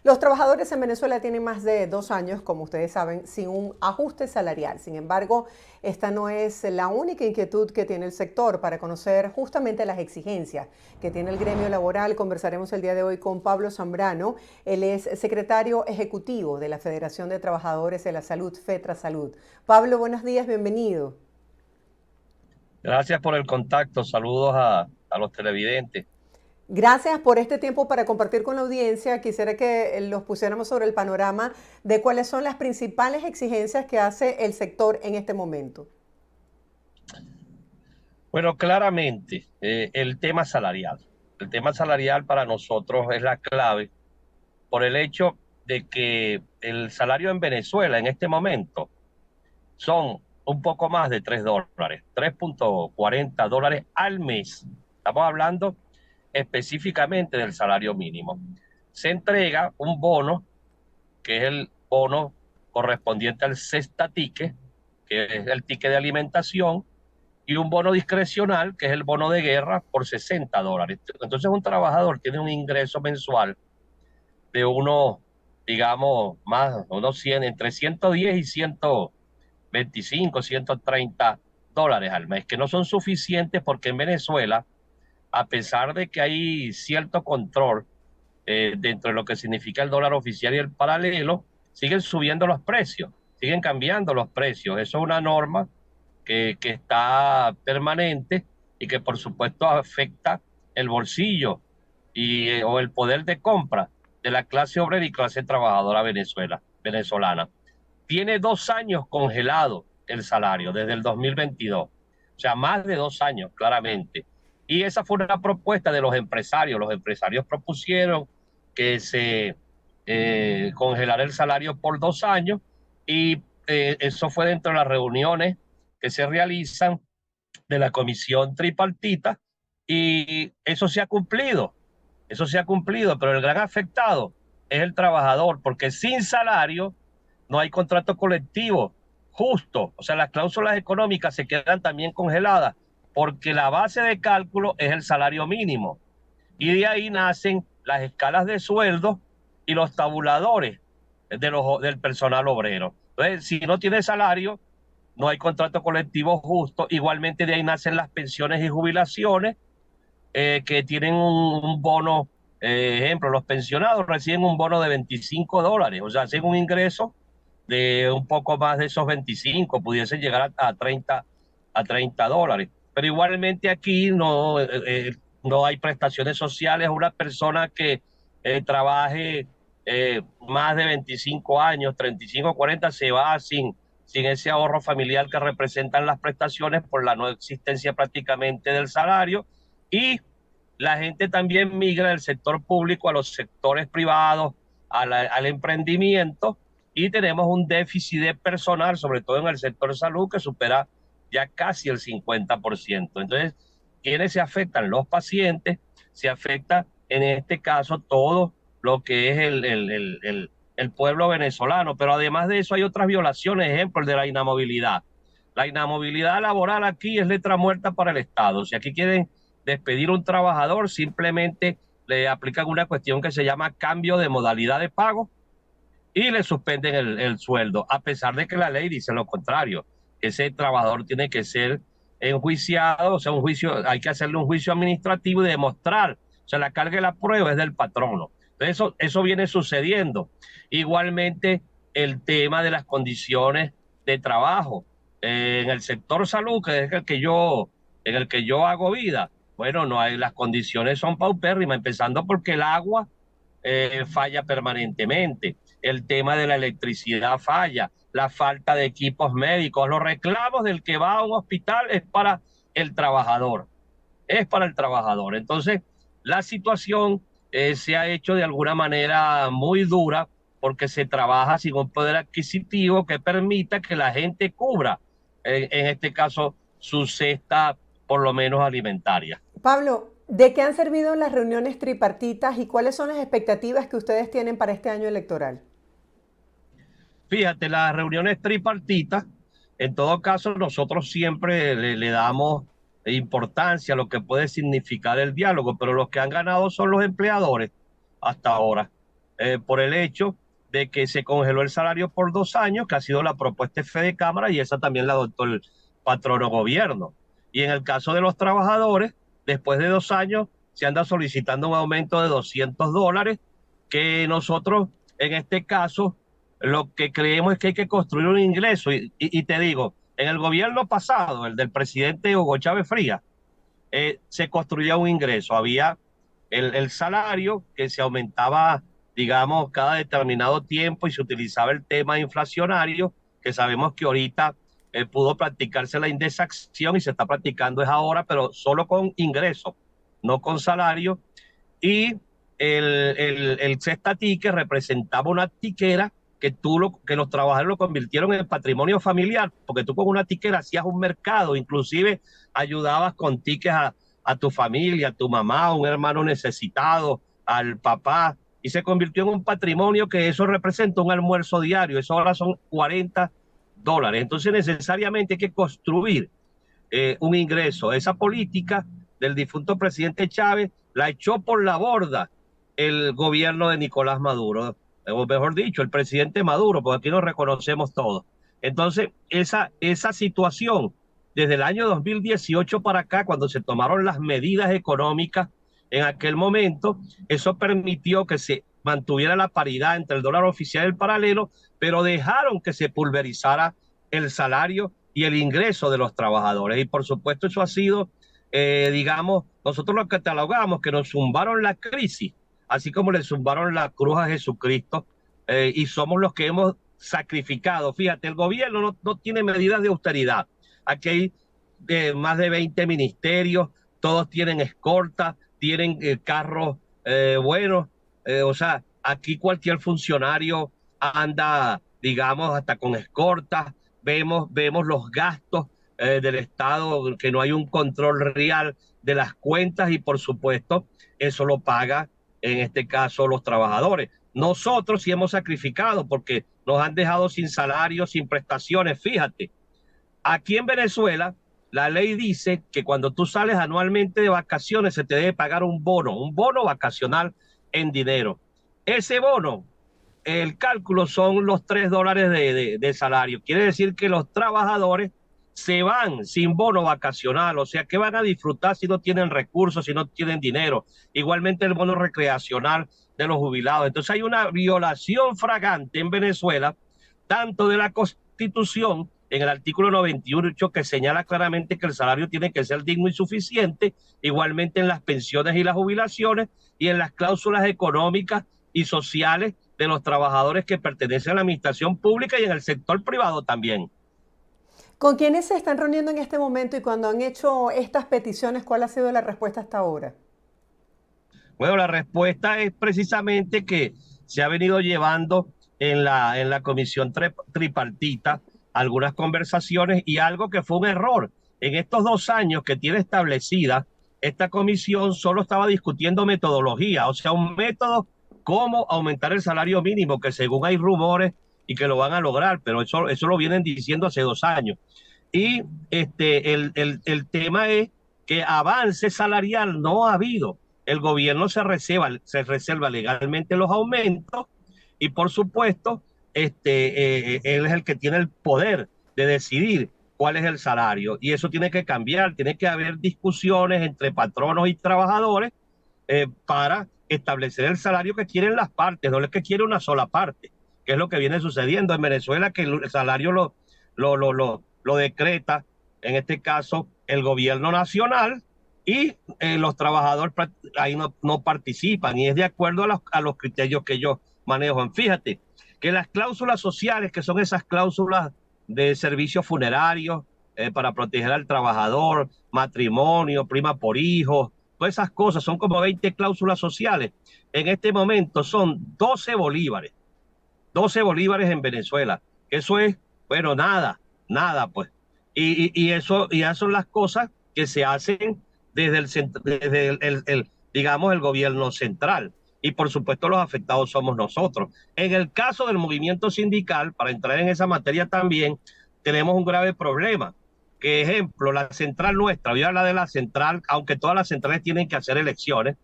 Los trabajadores en Venezuela tienen más de 2 años, como ustedes saben, sin un ajuste salarial. Sin embargo, esta no es la única inquietud que tiene el sector. Para conocer justamente las exigencias que tiene el gremio laboral, conversaremos el día de hoy con Pablo Zambrano. Él es secretario ejecutivo de la Federación de Trabajadores de la Salud, FETRASalud. Pablo, buenos días, bienvenido. Gracias por el contacto. Saludos a los televidentes. Gracias por este tiempo para compartir con la audiencia. Quisiera que los pusiéramos sobre el panorama de cuáles son las principales exigencias que hace el sector en este momento. Bueno, claramente, el tema salarial. El tema salarial para nosotros es la clave por el hecho de que el salario en Venezuela en este momento son un poco más de $3, $3.40 al mes. Estamos hablando específicamente del salario mínimo. Se entrega un bono, que es el bono correspondiente al cesta ticket, que es el ticket de alimentación, y un bono discrecional, que es el bono de guerra, por $60. Entonces un trabajador tiene un ingreso mensual de unos, digamos, más, unos 100, entre 110 y 125, $130 al mes, que no son suficientes porque en Venezuela, a pesar de que hay cierto control dentro de lo que significa el dólar oficial y el paralelo, siguen subiendo los precios, siguen cambiando los precios. Eso es una norma que está permanente y que por supuesto afecta el bolsillo o el poder de compra de la clase obrera y clase trabajadora venezolana. Tiene 2 años congelado el salario desde el 2022, o sea, más de 2 años claramente. Y esa fue una propuesta de los empresarios. Los empresarios propusieron que se congelara el salario por 2 años y eso fue dentro de las reuniones que se realizan de la comisión tripartita y eso se ha cumplido, pero el gran afectado es el trabajador, porque sin salario no hay contrato colectivo justo, o sea, las cláusulas económicas se quedan también congeladas, porque la base de cálculo es el salario mínimo, y de ahí nacen las escalas de sueldo y los tabuladores del personal obrero. Entonces, si no tiene salario, no hay contrato colectivo justo. Igualmente de ahí nacen las pensiones y jubilaciones que tienen un bono. Ejemplo, los pensionados reciben un bono de $25, o sea, hacen un ingreso de un poco más de esos 25, pudiesen llegar a $30. Pero igualmente aquí no hay prestaciones sociales. Una persona que trabaje más de 25 años, 35, 40, se va sin ese ahorro familiar que representan las prestaciones por la no existencia prácticamente del salario. Y la gente también migra del sector público a los sectores privados, al emprendimiento, y tenemos un déficit de personal, sobre todo en el sector salud, que supera ya casi el 50%. Entonces, ¿quiénes se afectan? Los pacientes, se afecta en este caso todo lo que es el pueblo venezolano, pero además de eso hay otras violaciones, ejemplo, el de la inamovilidad. La inamovilidad laboral aquí es letra muerta para el Estado. Si aquí quieren despedir a un trabajador, simplemente le aplican una cuestión que se llama cambio de modalidad de pago y le suspenden el sueldo, a pesar de que la ley dice lo contrario. Ese trabajador tiene que ser enjuiciado, o sea, hay que hacerle un juicio administrativo y demostrar, o sea, la carga de la prueba es del patrono. Entonces, eso viene sucediendo. Igualmente, el tema de las condiciones de trabajo en el sector salud, que es en el que yo hago vida. Bueno, no hay, las condiciones son paupérrimas, empezando porque el agua falla permanentemente, el tema de la electricidad falla, la falta de equipos médicos, los reclamos del que va a un hospital es para el trabajador, es para el trabajador. Entonces, la situación se ha hecho de alguna manera muy dura porque se trabaja sin un poder adquisitivo que permita que la gente cubra, en este caso, su cesta, por lo menos alimentaria. Pablo, ¿de qué han servido las reuniones tripartitas y cuáles son las expectativas que ustedes tienen para este año electoral? Fíjate, las reuniones tripartitas, en todo caso, nosotros siempre le damos importancia a lo que puede significar el diálogo, pero los que han ganado son los empleadores hasta ahora. por el hecho de que se congeló el salario por 2 años, que ha sido la propuesta de Fede Cámara, y esa también la adoptó el patrono gobierno. Y en el caso de los trabajadores, después de 2 años, se anda solicitando un aumento de $200, que nosotros, en este caso, lo que creemos es que hay que construir un ingreso. Y te digo, en el gobierno pasado, el del presidente Hugo Chávez Frías, se construía un ingreso. Había el salario que se aumentaba, digamos, cada determinado tiempo, y se utilizaba el tema inflacionario, que sabemos que ahorita pudo practicarse la indexación y se está practicando es ahora, pero solo con ingreso, no con salario. Y el cesta ticket representaba una tiquera que los trabajadores lo convirtieron en patrimonio familiar, porque tú con una tiquera hacías un mercado, inclusive ayudabas con tickets a tu familia, a tu mamá, a un hermano necesitado, al papá, y se convirtió en un patrimonio que eso representa un almuerzo diario. Eso ahora son $40. Entonces necesariamente hay que construir un ingreso. Esa política del difunto presidente Chávez la echó por la borda el gobierno de Nicolás Maduro, o mejor dicho, el presidente Maduro, porque aquí nos reconocemos todos. Entonces, esa situación, desde el año 2018 para acá, cuando se tomaron las medidas económicas en aquel momento, eso permitió que se mantuviera la paridad entre el dólar oficial y el paralelo, pero dejaron que se pulverizara el salario y el ingreso de los trabajadores. Y por supuesto eso ha sido, digamos, nosotros lo catalogamos que nos zumbaron la crisis, así como le zumbaron la cruz a Jesucristo, y somos los que hemos sacrificado. Fíjate, el gobierno no tiene medidas de austeridad. Aquí hay más de 20 ministerios, todos tienen escolta, tienen carros buenos, o sea, aquí cualquier funcionario anda, digamos, hasta con escoltas. Vemos los gastos del Estado, que no hay un control real de las cuentas, y por supuesto eso lo paga en este caso los trabajadores. Nosotros sí hemos sacrificado porque nos han dejado sin salario, sin prestaciones. Fíjate, aquí en Venezuela la ley dice que cuando tú sales anualmente de vacaciones se te debe pagar un bono vacacional en dinero. Ese bono, el cálculo son los $3 de salario. Quiere decir que los trabajadores se van sin bono vacacional, o sea, ¿qué van a disfrutar si no tienen recursos, si no tienen dinero? Igualmente el bono recreacional de los jubilados. Entonces hay una violación fragante en Venezuela, tanto de la Constitución, en el artículo 98, que señala claramente que el salario tiene que ser digno y suficiente, igualmente en las pensiones y las jubilaciones, y en las cláusulas económicas y sociales de los trabajadores que pertenecen a la administración pública y en el sector privado también. ¿Con quiénes se están reuniendo en este momento y cuando han hecho estas peticiones, cuál ha sido la respuesta hasta ahora? Bueno, la respuesta es precisamente que se ha venido llevando en la comisión tripartita algunas conversaciones, y algo que fue un error. En estos 2 años que tiene establecida esta comisión, solo estaba discutiendo metodología, o sea, un método cómo aumentar el salario mínimo, que según hay rumores y que lo van a lograr, pero eso lo vienen diciendo hace 2 años. Y el tema es que avance salarial no ha habido. El gobierno se reserva legalmente los aumentos, y por supuesto, él es el que tiene el poder de decidir cuál es el salario, y eso tiene que cambiar. Tiene que haber discusiones entre patronos y trabajadores para establecer el salario que quieren las partes, no es que quiere una sola parte, que es lo que viene sucediendo en Venezuela, que el salario lo decreta, en este caso, el gobierno nacional, y los trabajadores ahí no participan, y es de acuerdo a los criterios que ellos manejan. Fíjate que las cláusulas sociales, que son esas cláusulas de servicios funerarios para proteger al trabajador, matrimonio, prima por hijos, todas esas cosas, son como 20 cláusulas sociales. En este momento son 12 bolívares, 12 bolívares en Venezuela. Eso es, bueno, nada, pues. Y eso, y esas son las cosas que se hacen desde digamos, el gobierno central. Y por supuesto los afectados somos nosotros. En el caso del movimiento sindical, para entrar en esa materia también, tenemos un grave problema. Que ejemplo, la central nuestra, voy a hablar de la central, aunque todas las centrales tienen que hacer elecciones,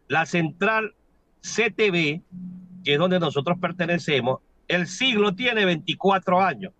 la central CTV que es donde nosotros pertenecemos, el siglo tiene 24 años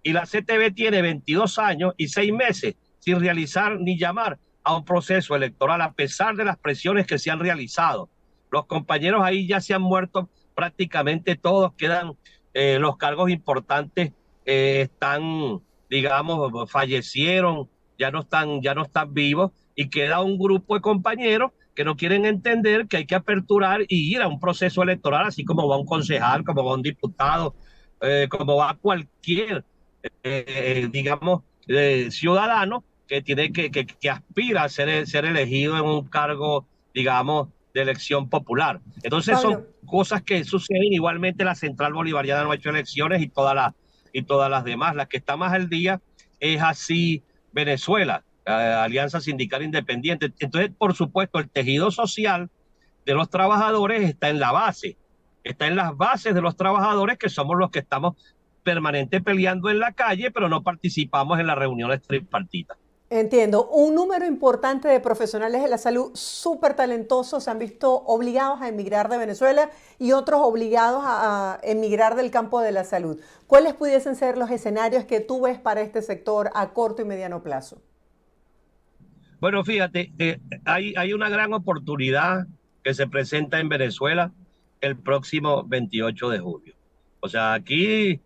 y la CTV tiene 22 años y 6 meses sin realizar ni llamar a un proceso electoral, a pesar de las presiones que se han realizado. Los compañeros ahí ya se han muerto prácticamente todos, quedan los cargos importantes, están, digamos, fallecieron, ya no están vivos, y queda un grupo de compañeros que no quieren entender que hay que aperturar y ir a un proceso electoral, así como va un concejal, como va un diputado, como va cualquier digamos, ciudadano que tiene que aspira a ser elegido en un cargo, digamos, de elección popular. Entonces son Pablo, cosas que suceden. Igualmente la Central Bolivariana no ha hecho elecciones y todas las demás. La que está más al día es así Venezuela, Alianza Sindical Independiente. Entonces, por supuesto, el tejido social de los trabajadores está en la base, está en las bases de los trabajadores, que somos los que estamos permanente peleando en la calle, pero no participamos en las reuniones tripartitas. entiendo. Un número importante de profesionales de la salud súper talentosos se han visto obligados a emigrar de Venezuela y otros obligados a emigrar del campo de la salud. ¿Cuáles pudiesen ser los escenarios que tú ves para este sector a corto y mediano plazo? Bueno, fíjate, hay una gran oportunidad que se presenta en Venezuela el próximo 28 de julio. O sea, aquí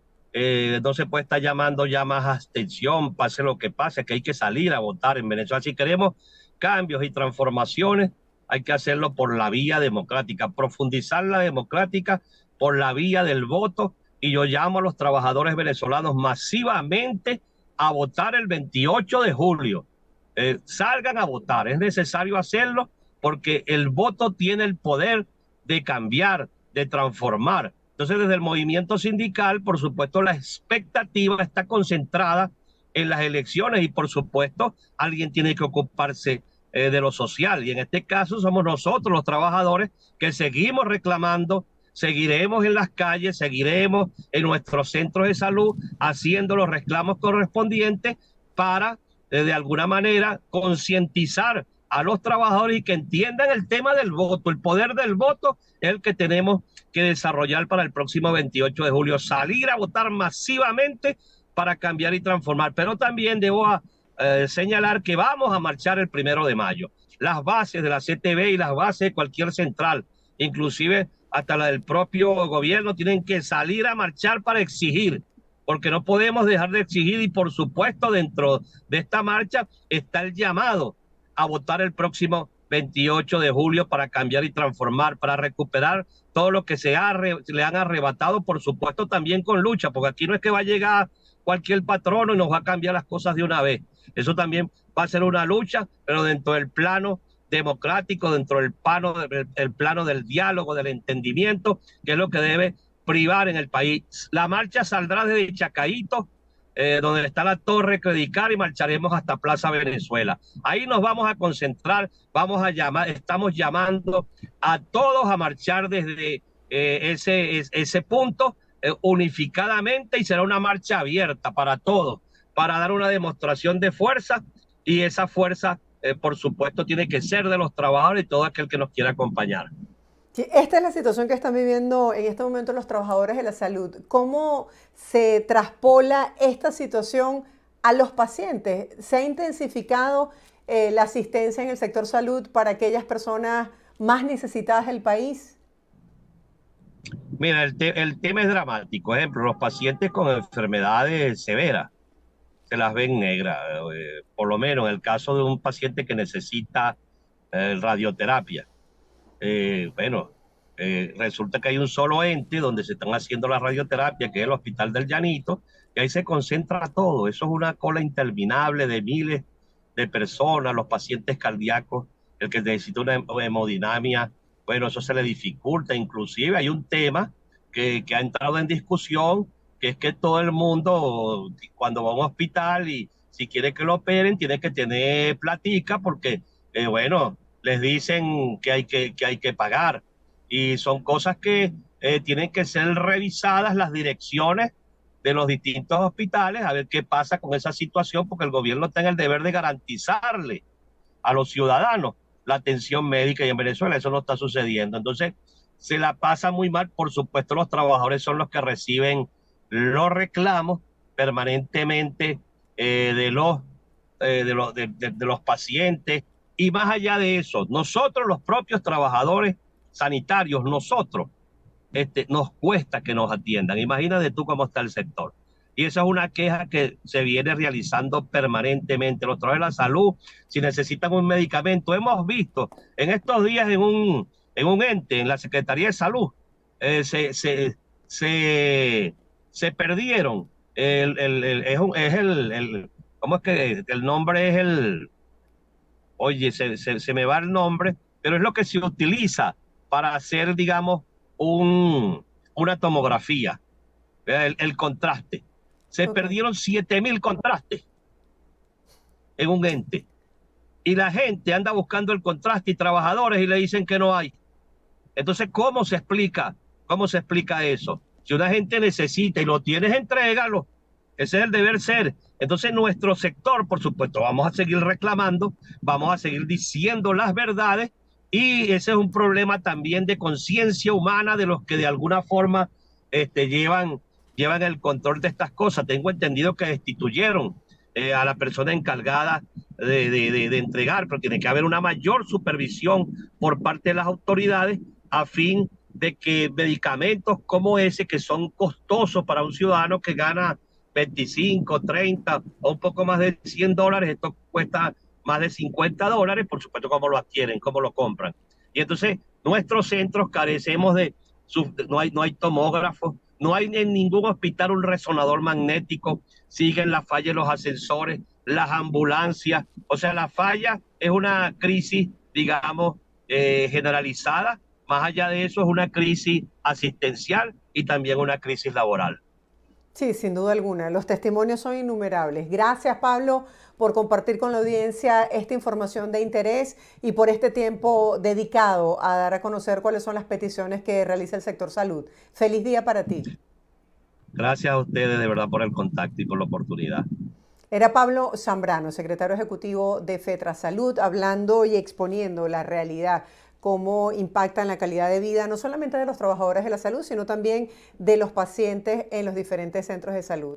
no se puede estar llamando ya más abstención, pase lo que pase, que hay que salir a votar en Venezuela. Si queremos cambios y transformaciones, hay que hacerlo por la vía democrática, profundizar la democrática por la vía del voto. Y yo llamo a los trabajadores venezolanos masivamente a votar el 28 de julio. Salgan a votar, es necesario hacerlo porque el voto tiene el poder de cambiar, de transformar. Entonces, desde el movimiento sindical, por supuesto, la expectativa está concentrada en las elecciones y, por supuesto, alguien tiene que ocuparse de lo social. Y en este caso somos nosotros, los trabajadores, que seguimos reclamando, seguiremos en las calles, seguiremos en nuestros centros de salud haciendo los reclamos correspondientes para de alguna manera concientizar a los trabajadores y que entiendan el tema del voto. El poder del voto es el que tenemos que desarrollar para el próximo 28 de julio, salir a votar masivamente para cambiar y transformar. Pero también debo señalar que vamos a marchar el 1 de mayo. Las bases de la CTV y las bases de cualquier central, inclusive hasta la del propio gobierno, tienen que salir a marchar para exigir, porque no podemos dejar de exigir. Y por supuesto dentro de esta marcha está el llamado a votar el próximo 28 de julio para cambiar y transformar, para recuperar todo lo que le han arrebatado, por supuesto también con lucha, porque aquí no es que va a llegar cualquier patrono y nos va a cambiar las cosas de una vez. Eso también va a ser una lucha, pero dentro del plano democrático, dentro del plano del diálogo, del entendimiento, que es lo que debe privar en el país. La marcha saldrá desde Chacaíto, donde está la Torre Credicar, y marcharemos hasta Plaza Venezuela. Ahí nos vamos a concentrar, estamos llamando a todos a marchar desde ese punto unificadamente, y será una marcha abierta para todos, para dar una demostración de fuerza, y esa fuerza, por supuesto, tiene que ser de los trabajadores y todo aquel que nos quiera acompañar. Sí, esta es la situación que están viviendo en este momento los trabajadores de la salud. ¿Cómo se traspola esta situación a los pacientes? ¿Se ha intensificado la asistencia en el sector salud para aquellas personas más necesitadas del país? Mira, el tema es dramático. Por ejemplo, los pacientes con enfermedades severas se las ven negras. Por lo menos en el caso de un paciente que necesita radioterapia. Bueno, resulta que hay un solo ente donde se están haciendo la radioterapia, que es el Hospital del Llanito, y ahí se concentra todo. Eso es una cola interminable de miles de personas, los pacientes cardíacos, el que necesita una hemodinamia, bueno, eso se le dificulta. Inclusive hay un tema que ha entrado en discusión, que es que todo el mundo, cuando va a un hospital y si quiere que lo operen, tiene que tener platica, porque, bueno, les dicen que hay que pagar. Y son cosas que tienen que ser revisadas las direcciones de los distintos hospitales, a ver qué pasa con esa situación, porque el gobierno está en el deber de garantizarle a los ciudadanos la atención médica, y en Venezuela eso no está sucediendo. Entonces, se la pasa muy mal. Por supuesto, los trabajadores son los que reciben los reclamos permanentemente de los pacientes. Y más allá de eso, nosotros, los propios trabajadores sanitarios, nosotros, nos cuesta que nos atiendan. Imagínate tú cómo está el sector. Y esa es una queja que se viene realizando permanentemente. Los trabajadores de la salud, si necesitan un medicamento, hemos visto en estos días en un ente, en la Secretaría de Salud, eh, se, se, se perdieron. ¿Cómo es que el nombre es el? Oye, se me va el nombre, pero es lo que se utiliza para hacer, digamos, una tomografía, el contraste. Se Ok. perdieron 7.000 contrastes en un ente. Y la gente anda buscando el contraste y trabajadores y le dicen que no hay. Entonces, ¿cómo se explica? ¿Cómo se explica eso? Si una gente necesita y lo tienes, entrégalo. Ese es el deber ser. Entonces, nuestro sector, por supuesto, vamos a seguir reclamando, vamos a seguir diciendo las verdades, y ese es un problema también de conciencia humana de los que de alguna forma llevan el control de estas cosas. Tengo entendido que destituyeron a la persona encargada de entregar, pero tiene que haber una mayor supervisión por parte de las autoridades a fin de que medicamentos como ese, que son costosos para un ciudadano que gana 25, 30 o un poco más de $100, esto cuesta más de $50, por supuesto, cómo lo adquieren, cómo lo compran. Y entonces nuestros centros carecemos no hay tomógrafos, no hay en ningún hospital un resonador magnético, siguen las fallas de los ascensores, las ambulancias, o sea, la falla es una crisis, digamos, generalizada. Más allá de eso, es una crisis asistencial y también una crisis laboral. Sí, sin duda alguna. Los testimonios son innumerables. Gracias, Pablo, por compartir con la audiencia esta información de interés y por este tiempo dedicado a dar a conocer cuáles son las peticiones que realiza el sector salud. Feliz día para ti. Gracias a ustedes de verdad por el contacto y por la oportunidad. Era Pablo Zambrano, secretario ejecutivo de FETRA Salud, hablando y exponiendo la realidad, cómo impacta en la calidad de vida no solamente de los trabajadores de la salud, sino también de los pacientes en los diferentes centros de salud.